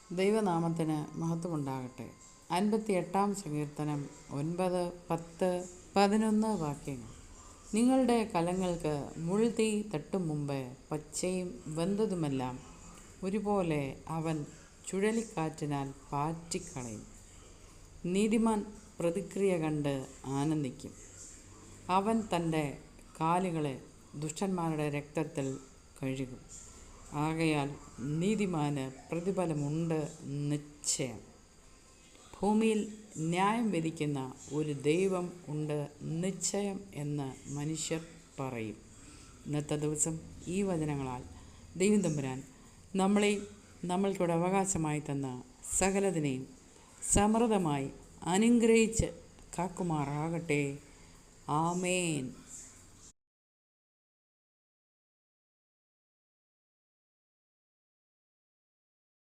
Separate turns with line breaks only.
ദൈവനാമത്തിന് മഹത്വമുണ്ടാകട്ടെ. 58 സങ്കീർത്തനം 9, 10, 11 വാക്യങ്ങൾ. നിങ്ങളുടെ കലങ്ങൾക്ക് മുൾതീ തട്ടും മുമ്പ് പച്ചയും വെന്തതുമെല്ലാം ഒരുപോലെ അവൻ ചുഴലിക്കാറ്റിനാൽ പാറ്റിക്കളയും. നീതിമാൻ പ്രതിക്രിയ കണ്ട് ആനന്ദിക്കും. അവൻ തൻ്റെ കാലുകളെ ദുഷ്ടന്മാരുടെ രക്തത്തിൽ കഴുകും. ആകയാൽ നീതിമാന് പ്രതിഫലമുണ്ട് നിശ്ചയം. ഭൂമിയിൽ ന്യായം വിധിക്കുന്ന ഒരു ദൈവം ഉണ്ട് നിശ്ചയം എന്ന് മനുഷ്യർ പറയും. ഇന്നത്തെ ദിവസം ഈ വചനങ്ങളാൽ ദൈവം തമ്പുരാൻ നമ്മളെയും നമ്മൾക്കൂടെ അവകാശമായി തന്ന സകലതിനെയും സമൃദ്ധമായി അനുഗ്രഹിച്ച് കാക്കുമാറാകട്ടെ. ആമേൻ.